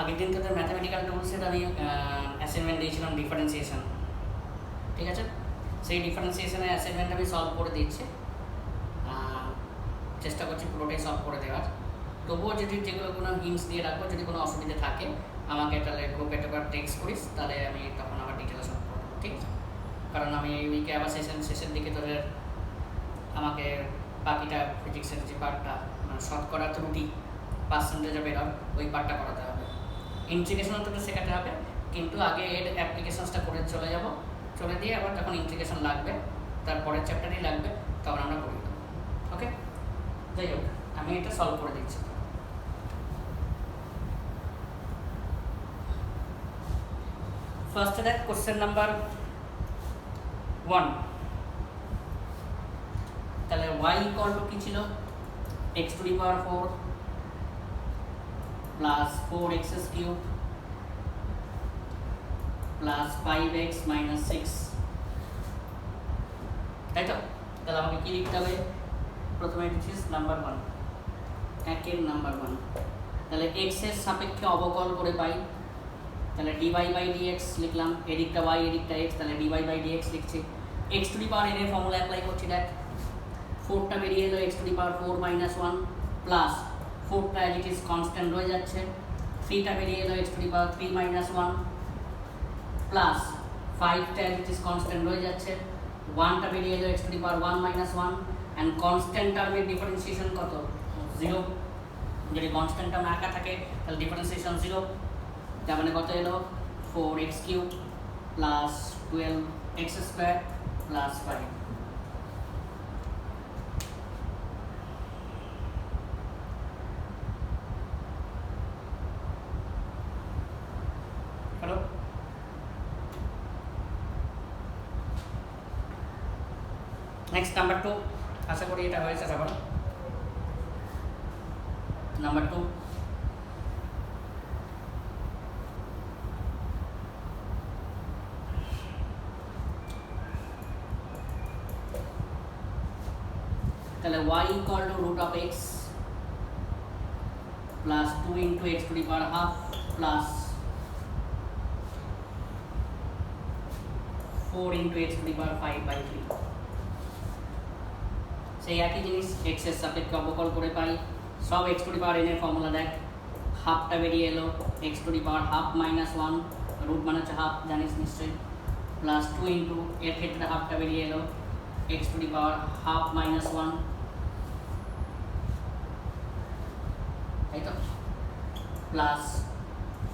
আগের দিন তোদের ম্যাথামেটিক্যাল টুলসের আমি অ্যাসাইনমেন্ট দিয়েছিলাম ডিফারেন্সিয়েশন, ঠিক আছে? সেই ডিফারেন্সিয়েশনের অ্যাসাইনমেন্ট আমি সলভ করে দিচ্ছি, চেষ্টা করছি পুরোটাই সলভ করে দেওয়ার। তবুও যদি যেগুলো কোনো হিন্টস দিয়ে রাখবো, যদি কোনো অসুবিধা থাকে আমাকে তাহলে গ্রুপে একবার টেক্সট করিস, তাহলে আমি তখন আবার ডিটেলে সলভ করবো, ঠিক আছে? কারণ আমি এই উইকে আবার শেষের দিকে তোদের আমাকে বাকিটা ফিজিক্সের যে পার্টটা মানে শতকরা ত্রুটি পার্সেন্টেজে বেরোয় ওই পার্টটা করাতে হবে। ইন্টিগ্রেশনও তোদের শেখাতে হবে, কিন্তু আগে এর অ্যাপ্লিকেশনসটা করে চলে দিয়ে আবার যখন ইন্টিগ্রেশন লাগবে, তারপরের চ্যাপ্টারই লাগবে, তখন আমরা করে দেবো। ওকে, যাই হোক আমি এটা সলভ করে দিচ্ছি। ফার্স্টে দেখ কোশ্চেন নাম্বার 1, তাহলে y ইকুয়াল টু কি ছিল? x to the power 4 plus 4x cube plus 5x minus 6, তাই তো? তাহলে আমাকে কি লিখতে হবে? প্রথমে দিচ্ছিস নাম্বার 1, একের নাম্বার 1, তাহলে x এর সাপেক্ষে অবকল করে পাই, তাহলে dy বাই dx লিখলাম, এদিকটা y এদিকটা x, তাহলে dy বাই dx লিখছি। x to the power n এর ফর্মুলা অ্যাপ্লাই করছি, দেখ 4টা বেরিয়ে এলো, x to the power 4 minus 1 plus 4টা অ্যাজ ইট ইজ কনস্ট্যান্ট রয়ে যাচ্ছে, 3টা বেরিয়ে এলো, x to the power 3 minus 1 plus 5টা অ্যাজ ইট ইজ কনস্ট্যান্ট রয়ে যাচ্ছে, 1টা বেরিয়ে এলো, x to the power 1 minus 1, and constant টার্মের ডিফারেন্সিয়েশন কত? 0। যদি কনস্ট্যান্ট টার্ম একা থাকে তাহলে ডিফারেন্সিয়েশন 0, তার মানে কত এলো? 4x cube plus 12x square plus 5। Hello, next number 2, আশা করি এটা হয়েছে সবার। নাম্বার 2, তাহলে y equal to root of x plus 2 into x to the power half plus 4 into x to the power 5/3। সেই একই জিনিস x এর সাপেক্ষে অবকল করে পাই, সব x to the power n এর ফর্মুলা দেখ, হাফটা বেরিয়ে এলো, x to the power half minus 1, root মানে হচ্ছে হাফ জানিস নিশ্চয়ই, প্লাস 2 ইন্টু এর ক্ষেত্রে হাফটা বেরিয়ে এলো, x to the power half minus 1, তাই তো, plus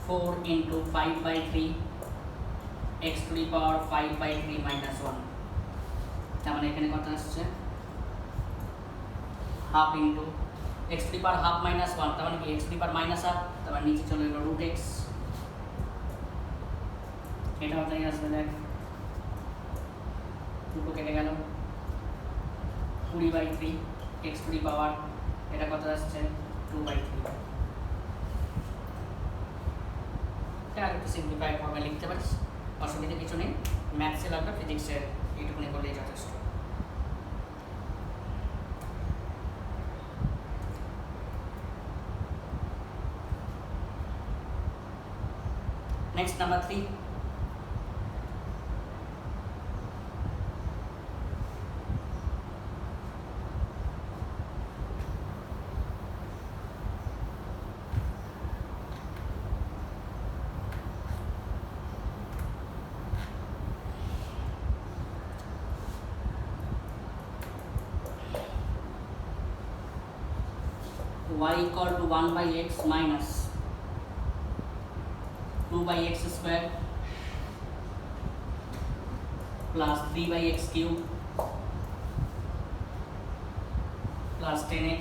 4 into 5/3 x to the power 5/3 minus 1। তার মানে এখানে কত আসছে? Half into x to the power half minus 1, তার মানে কি x to the power minus half, তার মানে নিচে চলে এলো রুট x, এটা হতে আসবে দেখ 2 কেটে গেল, 20/3 x টু দি পাওয়ার, এটা কত আসছে? 2/3। আর একটু সিম্পলিফাইড ফর্মে লিখতে পারিস, অসুবিধা কিছু নেই, ম্যাথসে লাগবে, ফিজিক্সের এইটুকুনি করলেই যথেষ্ট। Next number 3, y equal to 1/x minus 2/x square plus 3/x cube plus 10x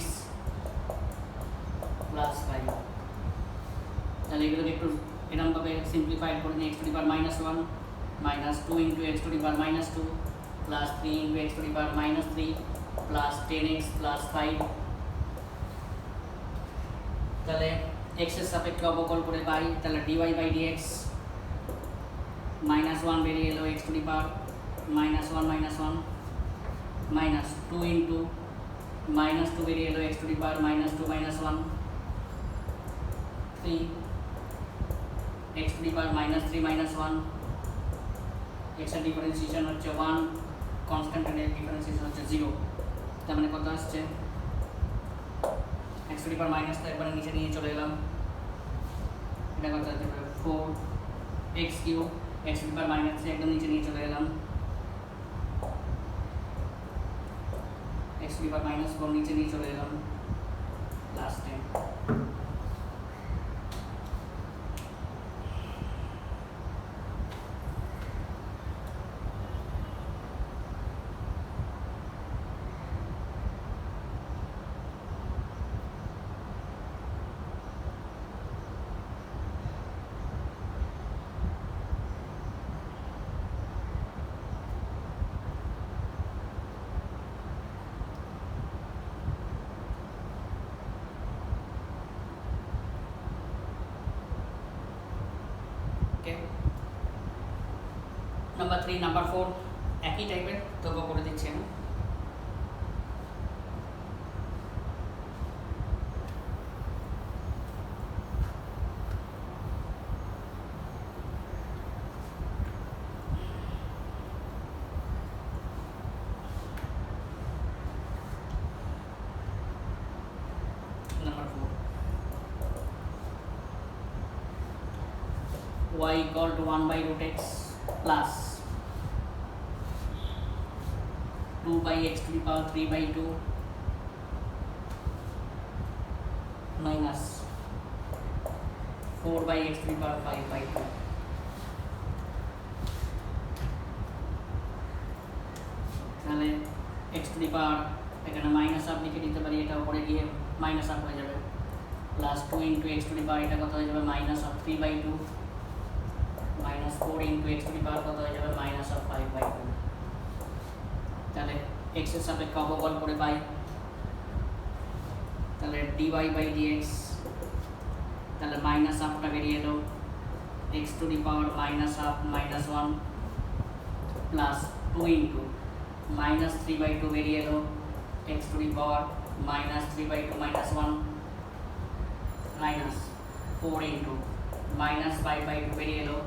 plus 5। তাহলে এগুলোকে একটু এরকমভাবে সিম্পলিফাইড করে নিই, x to the power minus 1 minus 2 into x to the power minus 2 plus 3 into x to the power minus 3 plus 10x plus 5। তাহলে x এর সাপেক্ষে অবকল করে পাই, তাহলে dy বাই dx মাইনাস 1 বেরিয়ে এলো, x to the power minus 1 minus 2 into minus 2 বেরিয়ে এলো, x to the power minus 2 minus 1 3 x to the power -3 -1, x এর ডিফারেন্সিয়েশন হচ্ছে 1, কনস্ট্যান্টের ডিফারেন্সিয়েশন হচ্ছে 0, তার মানে কত আসছে x to the power minus তো একবারে নিচে নিয়ে চলে এলাম, এটা কত আসছে 4x cube, x to the power -3 একদম নিচে নিয়ে চলে এলাম, x টু দি পাওয়ার -4 নিচে নিয়ে চলে এলাম লাস্টে। নাম্বার 3 নাম্বার 4 একই টাইপের, তবুও করে দিচ্ছি আমি। Number 4 y equal to 1 by root x plus 2 by x to the power 3 by 2 minus 4 by x to the power 5 by 2। তাহলে x to the power এখানে মাইনাস আপ লিখে দিতে পারি, এটা উপরে গিয়ে মাইনাস আপ হয়ে যাবে, plus 2 into x to the power এটা কত হয়ে যাবে minus of 3 by 2 minus 4 into x to the power কত হয়ে যাবে মাইনাস অফ 5 by 2। তাহলে x এর সাপেক্ষে অবকলন করে পাই, তাহলে dy by dx, তাহলে মাইনাস হাফটা বেরিয়ে এলো, x to the power minus half minus 1 plus 2 into minus 3 by 2 বেরিয়ে এলো, x to the power minus 3 by 2 minus 1 minus 4 into minus 5 by 2 বেরিয়ে এলো,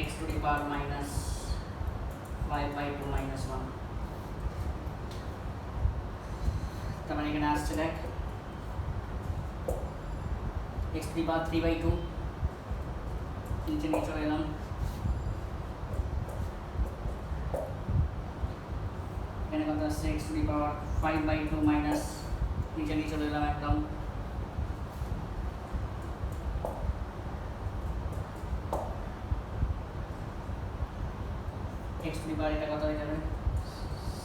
x to the power minus 5 by 2 minus 1। তার মানে এখানে আসছে দেখ x to the power 3 by 2 নিচে নিয়ে চলে এলাম, এখানে কত আসছে x to the power 5 by 2 minus নিচে নিয়ে চলে এলাম একদম, x টু দি পাওয়ার এটা কত হয়ে যাবে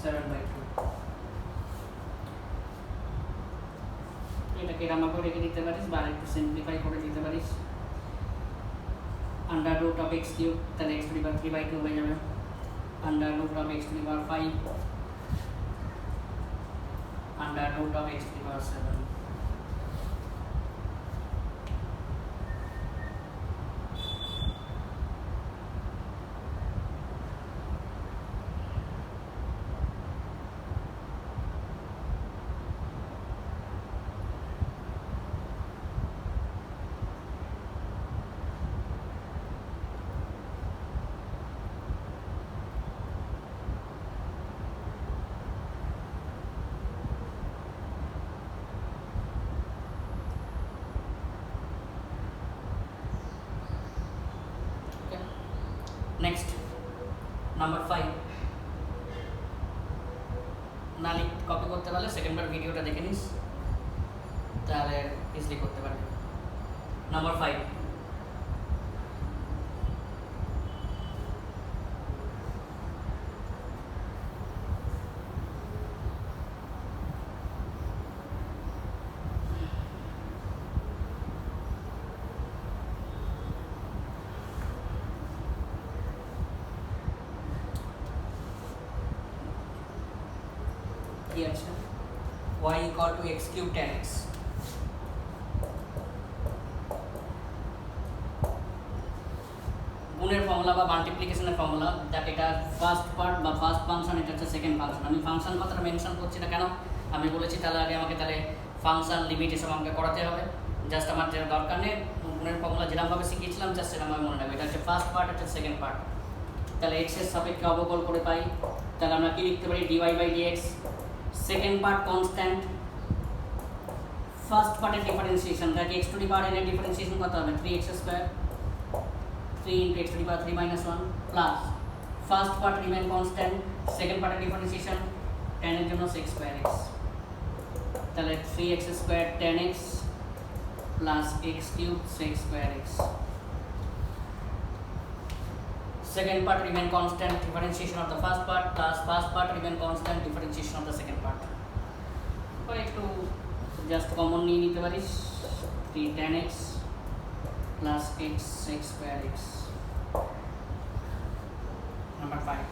7 by 2। এটাকে রামা করে রেখে দিতে পারিস বা একটু সিম্পলিফাই করে দিতে পারিস, under root of x cube, তাহলে x to the power 3 by 2 হয়ে যাবে, under root of x to the power 5 under root of x to the power 7। Next number 5, নালি কপি করতে পারলে সেকেন্ডবার ভিডিওটা দেখে নিস, তাহলে ইজিলি করতে পারবে। নাম্বার 5 কি আছে, y equal to x cube tan x। গুণের ফর্মুলা বা মাল্টিপ্লিকেশনের ফর্মুলা, দ্যাট এটা ফার্স্ট পার্ট বা ফার্স্ট ফাংশন, এটা হচ্ছে সেকেন্ড ফাংশন। আমি ফাংশন কথাটা মেনশন করছি না কেন, আমি বলেছি তাহলে আগে আমাকে তাহলে ফাংশন লিমিট এসব আমাকে করাতে হবে, জাস্ট আমার যেটা দরকার নেই গুণের ফর্মুলা যেরকমভাবে শিখিয়েছিলাম জাস্ট সেরকমভাবে মনে রাখবে। এটা হচ্ছে ফার্স্ট পার্ট, এটা সেকেন্ড পার্ট। তাহলে এক্স এর সাপেক্ষে অবকল করে পাই, তাহলে আমরা কি লিখতে পারি d y by d x. Second part constant, first পার্টের ডিফারেন্সিয়েশন তাকে x to the power n এর ডিফারেন্সিয়েশন কত হবে 3x square 3 into x to the power 3 minus 1 plus first part remain constant, second part differentiation tan এর জন্য 6 square x, তাহলে 3x square tan x plus x cube 6 square x. Second part remain constant, differentiation of the first part plus first part remain constant, differentiation of the second part. তো একটু just common নিয়ে নিতে পারিস 3 tan x plus x 6 square x. Number 5.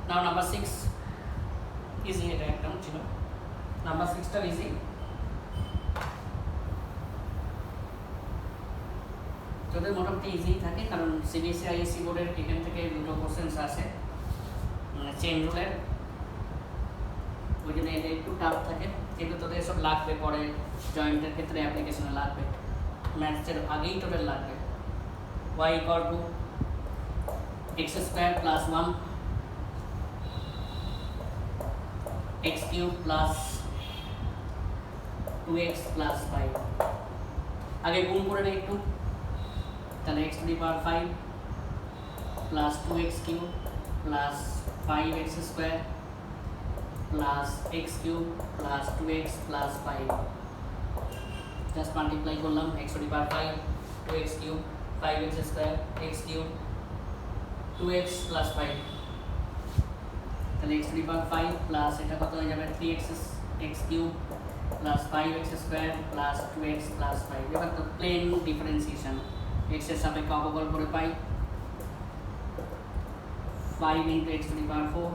Now number 6 easy, এটা একদম ছিল। Number 6টা easy, তোদের মোটামুটি ইজি থাকে কারণ সিবিএসসি আইএসসি বোর্ডের এখান থেকে দুটো কোশ্চেন্স আসে মানে চেন রুলের, ওই জন্য এটা একটু টাফ থাকে, কিন্তু তোদের সব লাগবে পরে জয়েন্টের ক্ষেত্রে অ্যাপ্লিকেশনে লাগবে, ম্যাথসের আগেই তোদের লাগবে। y equal to x square plus 1 x cube plus 2x plus 5, আগে গুণ করে নেই একটু, তাহলে x to the power 5 plus 2x cube plus 5x square plus x cube plus 2x plus 5, just multiply করলাম x to the power 5 2x cube 5x square x cube 2x plus 5, তাহলে x to the power 5 plus এটা কত হয়ে যাবে 3x x cube plus 5x square plus 2x plus 5, এবার তো plane differentiation x এর সাপেক্ষে অবকল করে পাই 5 into x to the power 4,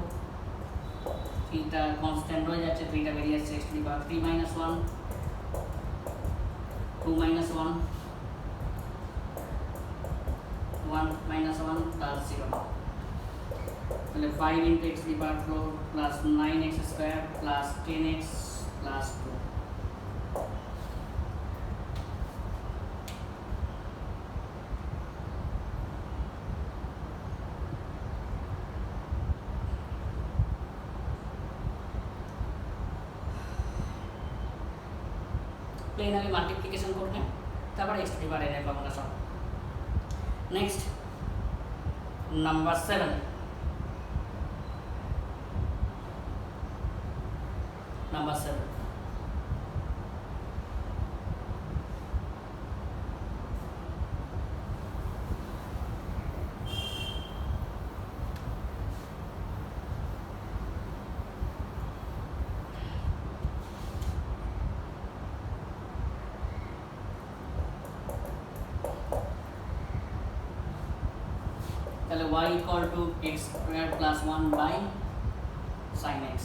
3টা কনস্ট্যান্ট হয়ে যাচ্ছে, 3টা বেরিয়ে যাচ্ছে x to the power 3 minus 1 2 minus 1 1 minus 1 plus 0, তাহলে 5 into x to the power 4 plus 9x square plus 10x plus 2, plane আগে মাল্টিপ্লিকেশন করবে তারপর x to the power n এর ফর্মুলা সব। নেক্সট নাম্বার 7, নাম্বার 7 তাহলে y equal to x square plus 1 by sin x,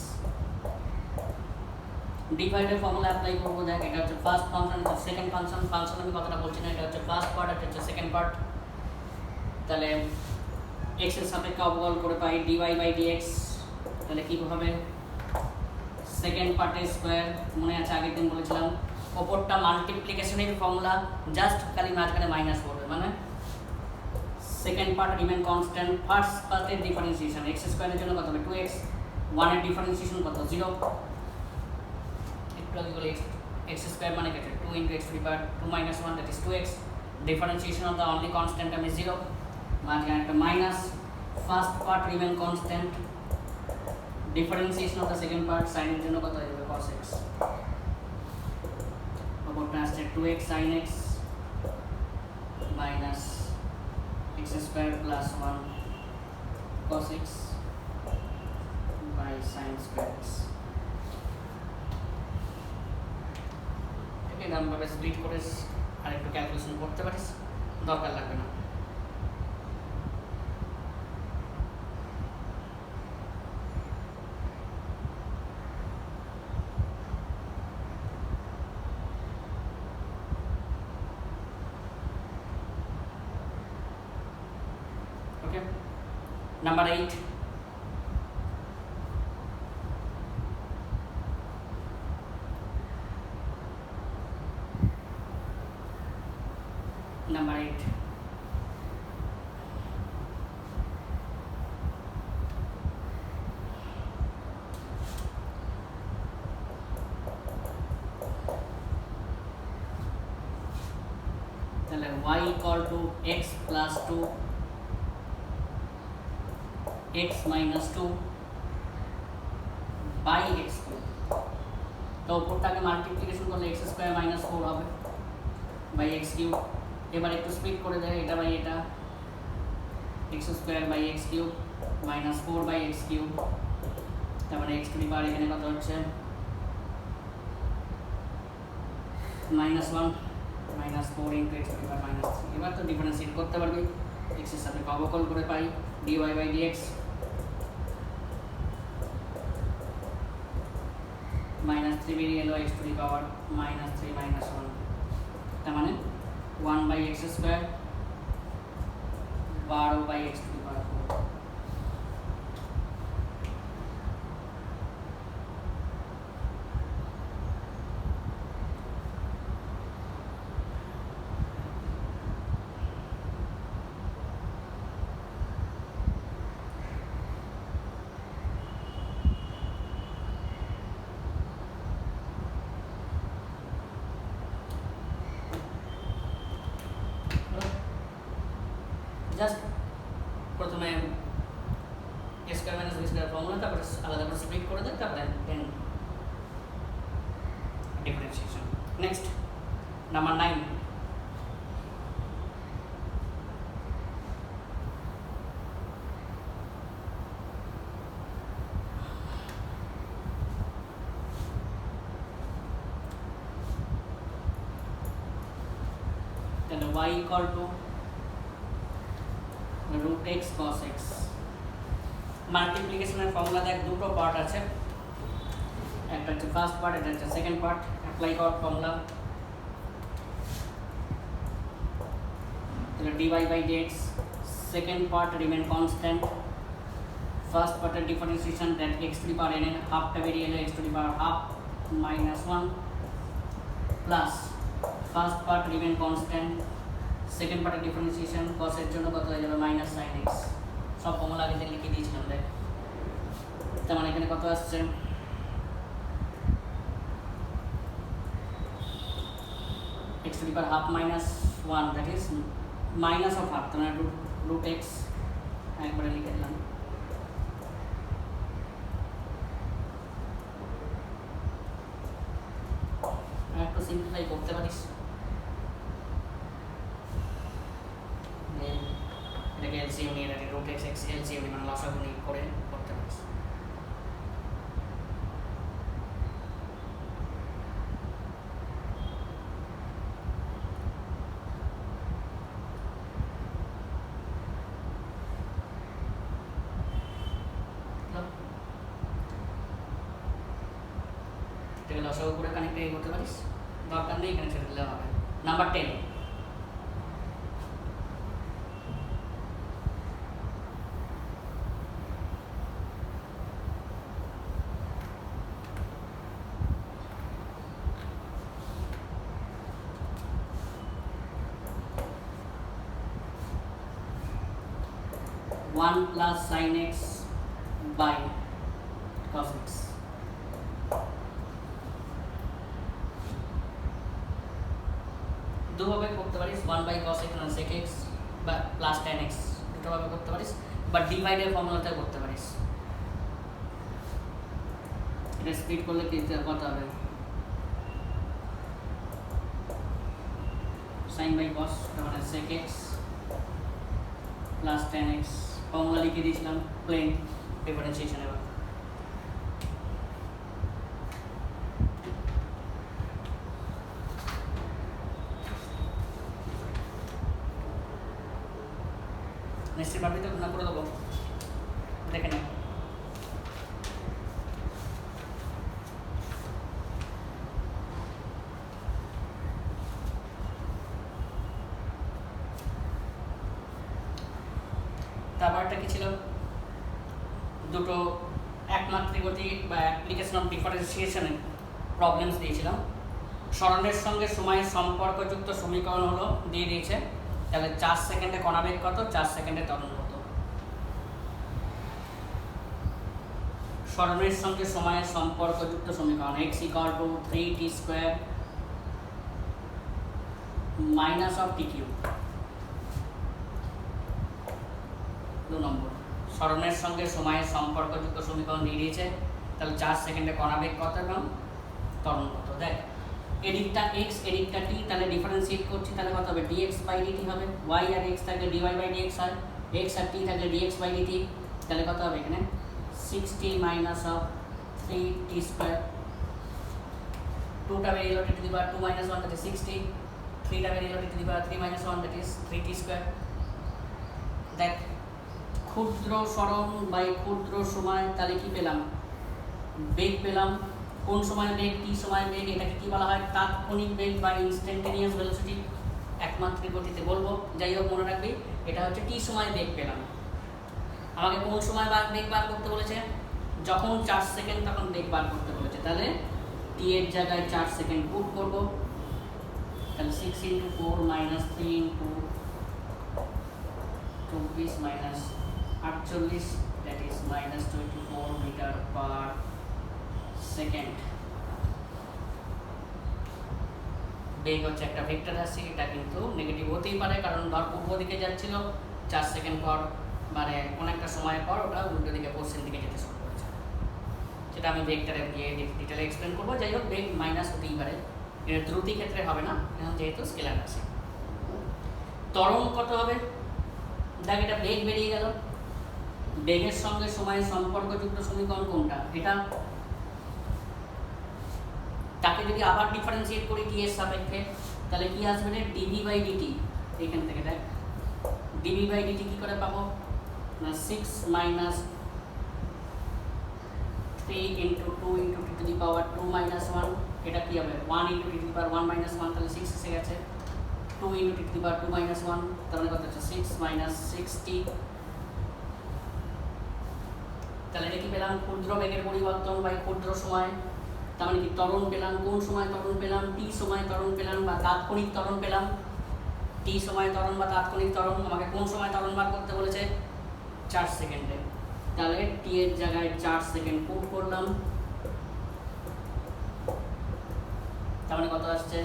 ডিভাইডের formula apply করবো। দেখ এটা হচ্ছে ফার্স্ট ফাংশন, এটা সেকেন্ড ফাংশন, ফাংশন আমি কথাটা বলছি না, এটা হচ্ছে ফার্স্ট পার্ট, এটা হচ্ছে সেকেন্ড পার্ট। তাহলে x এর সাপেক্ষে অবকল করে পাই dy বাই dx, তাহলে কি হবে সেকেন্ড পার্টের স্কোয়ার, মনে আছে আগের দিন বলেছিলাম ওপরটা মাল্টিপ্লিকেশনের ফর্মুলা, জাস্ট খালি মাঝখানে মাইনাস করবে, মানে second part remain constant, first পার্টের ডিফারেন্সিয়েশন x স্কোয়ারের জন্য কত হবে 2x, 1 এর ডিফারেন্সিয়েশন কত 0, একটু আগে বলে x স্কোয়ার মানে কত 2 into x to the power 2 minus 1 that is 2x, differentiation of the only constant term is 0, মাঝখানে একটা minus, first part remain constant, differentiation of the second part sin এর জন্য কত হয়ে যাবে cos x, ওপরটা আসছে 2x sin x minus x square plus 1 cos x by sin square x, ঠিক আছে আমরা স্প্লিট করে আর একটু ক্যালকুলেশন করতে পারিস, দরকার লাগবে না। নাম্বার 8, নাম্বার 8 তাহলে y equal to x plus 2 x minus 2 by x cube, তো উপরটাকে মাল্টিপ্লিকেশন করলে x স্কয়ার মাইনাস 4 হবে বাই x কিউব। এবার একটু স্প্লিট করে দেয়, এটা বাই এটা, x square by x cube minus 4 by x cube, তার মানে x টু দি পাওয়ার এখানে কত হচ্ছে -1 minus 4 into x to the power -3। এবার তো ডিফারেন্সিয়েট করতে পারবি, x এর সাথে অবকল করে পাই dy বাই dx -3 বেরিয়ে এলো x টু দি পাওয়ার -3 -1, তার মানে 1 by x square 12 by x to the power 4। Just প্রথমে a square minus b square formula, তারপরে আলাদা করে স্প্লিট করে দেয়, তারপরে দেন ডিফারেন্সিয়েশন। নেক্সট নাম্বার 9, তাহলে y equal to root x cos x। মাল্টিপ্লিকেশনের ফর্মুলা দেখ দুটো পার্ট আছে, একটা হচ্ছে ফার্স্ট পার্ট, এটা হচ্ছে সেকেন্ড পার্ট। অ্যাপ্লাই কর ফর্মুলা, তাহলে dy by dx second part remain constant, first পার্টের differentiation that x to the power n এর হাফটা বেরিয়ে এলো x to the power half -1 plus first part remain constant, second পার্টের ডিফারেন্সিয়েশন cos এর জন্য কত হয়ে যাবে -sin x। সব ফর্মুলা আগে থেকে লিখে দিয়েছিলাম দেখ, তার মানে এখানে কত আসছে x to the power half minus 1, that is minus of half, তার মানে root x একবারে লিখে দিলাম। একটু সিম্পলিফাই করতে পারিস, এটাকে এলসিএম নিয়ে রাখি, রুট এক্স এক্স এলসিএম মানে লসাগু নিয়ে করে করতে পারিস। এটাকে লসাগু করে কানেক্ট করতে পারিস, দরকার নেই এখানে ছেড়ে দিলে হবে। Number 10, one plus sine x by cos x। দুভাবে করতে পারিস, 1 বাই cos x না sec x বা প্লাস tan x, দুটোভাবে করতে পারিস, বা ডিভাইডের ফর্মুলাতে করতে পারিস। এটা স্প্লিট করলে কি কত হবে, sin বাই cos মানে sec x plus tan x, formula লিখে দিয়েছিলাম প্লেন ডিফারেন্সিয়েশন। এবার নিশ্চয়ই ভাবি তো না করে দেবো, দেখে নাও। তারপরটা কি ছিল, দুটো একমাত্রিক গতি বা অ্যাপ্লিকেশন অফ ডিফারেন্সিয়েশনের প্রবলেমস দিয়েছিলাম। সরণের সঙ্গে সময়ের সম্পর্কযুক্ত সমীকরণ হলো দিয়ে দিয়েছে। তাহলে 4 সেকেন্ডে কণাবেগ কত, 4 সেকেন্ডে ত্বরণ কত। সরণের সঙ্গে সময়ের সম্পর্কযুক্ত সমীকরণ x = 3t² - t কিউব। 2 নম্বর, সরণের সঙ্গে সময়ের সম্পর্কযুক্ত সমীকরণ দিয়ে দিয়েছে। তাহলে 4 সেকেন্ডে কণাবেগ কত এবং ত্বরণ কত। দেখ এদিকটা x এদিকটা t, তাহলে ডিফারেন্সিয়েট করছি, তাহলে কত হবে dx/dt হবে। y আর x থাকলে dy/dx হয়, x আর t থাকলে dx/dt, তাহলে কত হবে এখানে 60 - 3t²। 2টা বেরিয়ে গেল t² 2 - 1 that is 60, 3টা বেরিয়ে গেল t³ 3 - 1 that is 3t²। দেখ ক্ষুদ্র সরণ বাই ক্ষুদ্র সময়, তাহলে কি পেলাম, বেগ পেলাম। কোন সময় বেগ, টি সময় বেগ, এটাকে কি বলা হয়, তাৎক্ষণিক বেগ বা ইনস্ট্যান্টেনিয়াস ভেলোসিটি, একমাত্রিক গতিতে বলবো। যাই হোক মনে রাখবি এটা হচ্ছে টি সময় বেগ পেলাম। আমাকে কোন সময় বেগ বার করতে বলেছে, যখন 4 সেকেন্ড তখন বেগ বার করতে বলেছে। তাহলে টি এর জায়গায় 4 সেকেন্ড পুট করবো। তাহলে 6 × 4 - 3 × 24 - 48 that is -24 m/s। বেগ হচ্ছে একটা ভেক্টর রাশি, এটা কিন্তু নেগেটিভ হতেই পারে, কারণ ধর পূর্ব দিকে যাচ্ছিল, 4 সেকেন্ড পর মানে অনেকটা সময় পর ওটা উল্টো দিকে পশ্চিম দিকে যেতে শুরু করেছে। সেটা আমি ভেক্টরে গিয়ে ডিটেলে এক্সপ্লেন করবো। যাই হোক বেগ মাইনাস হতেই পারে, এটা দ্রুতি ক্ষেত্রে হবে না, যেহেতু স্কেলার রাশি। ত্বরণ কত হবে, দেখ এটা বেগ বেরিয়ে গেল, বেগের সঙ্গে সময়ের সম্পর্কযুক্ত সমীকরণ কোনটা, এটা। তাকে যদি আবার ডিফারেন্সিয়েট করি টি এর সাপেক্ষে, তাহলে কি আসবে রে dv/dt। এখান থেকে দেখ dv/dt কি করে পাবো না 6 - 3 × 2 × t⁻2 - 1, এটা কি হবে 1 × t⁻1 - 1, তাহলে 6 এসে গেছে। 2 × t⁻2 - 1, তার মানে কত হচ্ছে 6 - 60। তাহলে এটা কি পেলাম, ক্ষুদ্র বেগের পরিবর্তন বাই ক্ষুদ্র সময়। তার মানে কি ত্বরণ পেলাম, কোন সময় ত্বরণ পেলাম, টি সময় ত্বরণ পেলাম বা তাৎক্ষণিক ত্বরণ পেলাম। টি সময় ত্বরণ বা তাৎক্ষণিক ত্বরণ, আমাকে কোন সময় ত্বরণ বার করতে বলেছে, 4 সেকেন্ডে। তাহলে টি এর জায়গায় 4 সেকেন্ড পুট করলাম। তার মানে কত আসছে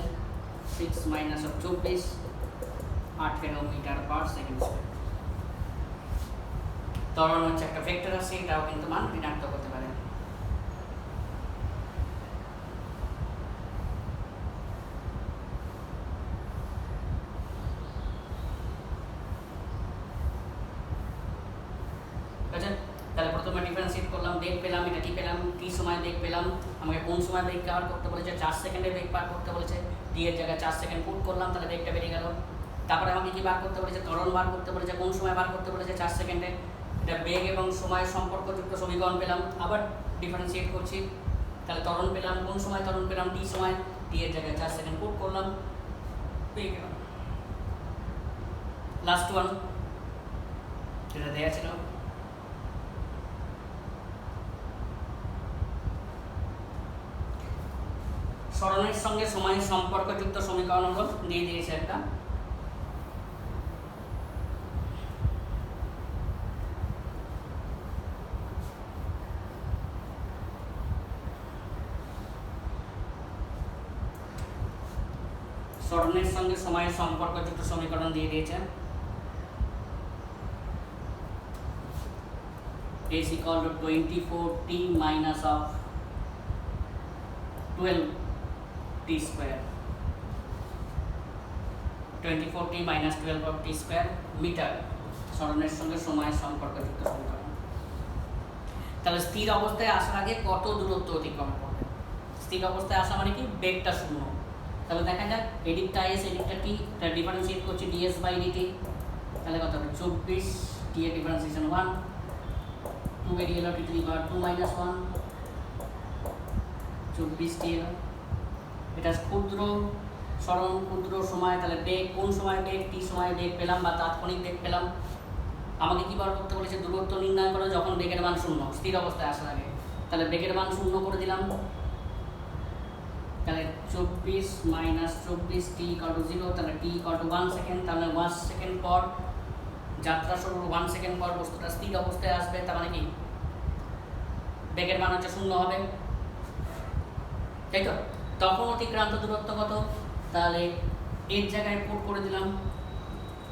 6 - 24 18 m/s²। ত্বরণ হচ্ছে একটা ভেক্টর রাশি, এটাও কিন্তু মান ঋণাত্মক হতে পারে। তাহলে প্রথমে ডিফারেন্সিয়েট করলাম, বেগ পেলাম, এটা টি পেলাম, টি সময় বেগ পেলাম। আমাকে কোন সময় বেগ বার করতে বলেছে, 4 সেকেন্ডে বেগ বার করতে বলেছে। টি এর জায়গায় 4 সেকেন্ড পুট করলাম, তাহলে বেগটা বেরিয়ে গেল। তারপরে আমাকে কি বার করতে বলেছে, ত্বরণ বার করতে বলেছে। কোন সময় বার করতে বলেছে, 4 সেকেন্ডে। এটা বেগ এবং সময়ের সম্পর্কযুক্ত সমীকরণ পেলাম, আবার ডিফারেন্সিয়েট করছি। তাহলে ত্বরণ পেলাম, কোন সময় ত্বরণ পেলাম, টি সময়। টি এর জায়গায় 4 সেকেন্ড পুট করলাম, পেয়ে গেলাম। লাস্ট ওয়ান যেটা দেওয়া ছিল, সরণের সঙ্গে সময়ের সম্পর্কযুক্ত সমীকরণ হলো দিয়ে দিয়েছে একটা। সরণের সঙ্গে সময়ের সম্পর্কযুক্ত সমীকরণ দিয়ে দিয়েছে। is equal to 24t minus of 12t²। 24t minus 12 of t² metre সরণের সঙ্গে সময়ের সম্পর্কযুক্ত সমীকরণ। তাহলে স্থির অবস্থায় আসার আগে কত দূরত্ব অতিক্রম করবে, স্থির অবস্থায় আসা মানে কি বেগটা শূন্য। তাহলে দেখা যাক এদিকটা s এদিকটা t, তাহলে ডিফারেন্সিয়েট করছি ds/dt। তাহলে কত হবে 24, t এর ডিফারেন্সিয়েশন 1, 2 বেরিয়ে গেল t⁻2 - 1, 24t এলো। এটা ক্ষুদ্র সরণ ক্ষুদ্র সময়, তাহলে বেগ কোন সময় বেগ, টি সময় বেগ পেলাম বা তাৎক্ষণিক বেগ পেলাম। আমাকে কী বার করতে বলেছে? দূরত্ব নির্ণয় করো যখন বেগের মান 0, স্থির অবস্থায় আসার আগে। তাহলে বেগের মান 0 করে দিলাম, তাহলে 24 মাইনাস 24 t = 0, তাহলে t = 1 সেকেন্ড। তাহলে 1 সেকেন্ড পর যাত্রা শুরুর 1 সেকেন্ড পর বস্তুটা স্থির অবস্থায় আসবে, তার মানে কি বেগের মান হচ্ছে 0 হবে, তাই তো? তখন অতিক্রান্ত দূরত্ব কত? তাহলে এর জায়গায় পুট করে দিলাম,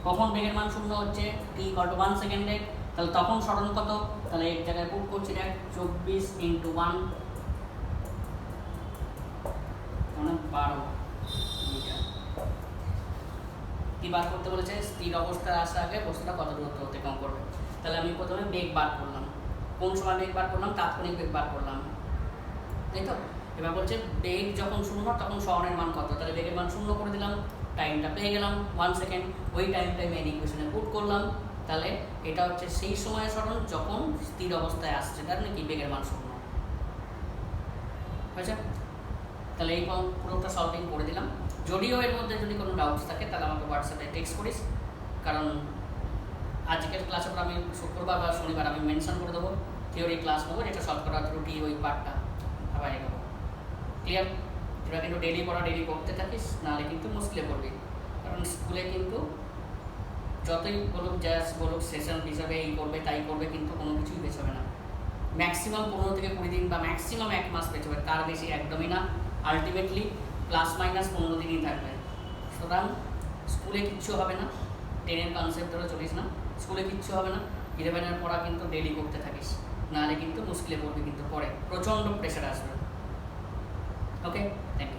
কখন বেগের মান 0 হচ্ছে? t = 1 সেকেন্ডে। তাহলে তখন সরণ কত? তাহলে এর জায়গায় পুট করছি দেখ 24 × 1 মানে 12 মিটার। কি বার করতে বলেছে? স্থির অবস্থায় আসার আগে বস্তুটা কত দূরত্ব অতিক্রম করবে। তাহলে আমি প্রথমে বেগ বার করলাম, কোন সময় বেগ বার করলাম? তাৎক্ষণিক বেগ বার করলাম, তাই তো? এবার বলছে বেগ যখন 0 তখন সরণের মান কত? তাহলে বেগের মান 0 করে দিলাম, টাইমটা পেয়ে গেলাম 1 সেকেন্ড। ওই টাইমটাই মেইন ইকুয়েশনে পুট করলাম। তাহলে এটা হচ্ছে সেই সময় সরণ যখন স্থির অবস্থায় আসছে, তার মানে কি বেগের মান 0 হয়েছে। তাহলে এই পুরোটা সলভিং করে দিলাম। যদিও এর মধ্যে যদি কোনো ডাউটস থাকে তাহলে আমাকে হোয়াটসঅ্যাপে টেক্সট করিস, কারণ আজকের ক্লাসের পর আমি শুক্রবার বা শনিবার আমি মেনশন করে দেবো থিওরি ক্লাস নেবো, যেটা সলভ করার ত্রুটি ওই পার্টটা আবার এগোবো। ক্লিয়ার? তোরা কিন্তু ডেলি করতে থাকিস, নাহলে কিন্তু মুশকিলে পড়বি। কারণ স্কুলে কিন্তু যতই বলুক জ্যাস বলুক সেশন হিসাবে এই করবে তাই করবে, কিন্তু কোনো কিছুই পেছবে না। ম্যাক্সিমাম 15 থেকে 20 দিন বা ম্যাক্সিমাম 1 মাস পেছবে, তার বেশি একদমই না। আলটিমেটলি +- 15 দিনই থাকবে। সুতরাং স্কুলে কিচ্ছু হবে না, 10-এর কনসেপ্ট ধরে চলিস না, স্কুলে কিচ্ছু হবে না। 11-এর পড়া কিন্তু ডেলি করতে থাকিস, নাহলে কিন্তু মুশকিলে পড়বি, কিন্তু পরে প্রচণ্ড প্রেশার আসবে। ওকে, থ্যাংক ইউ।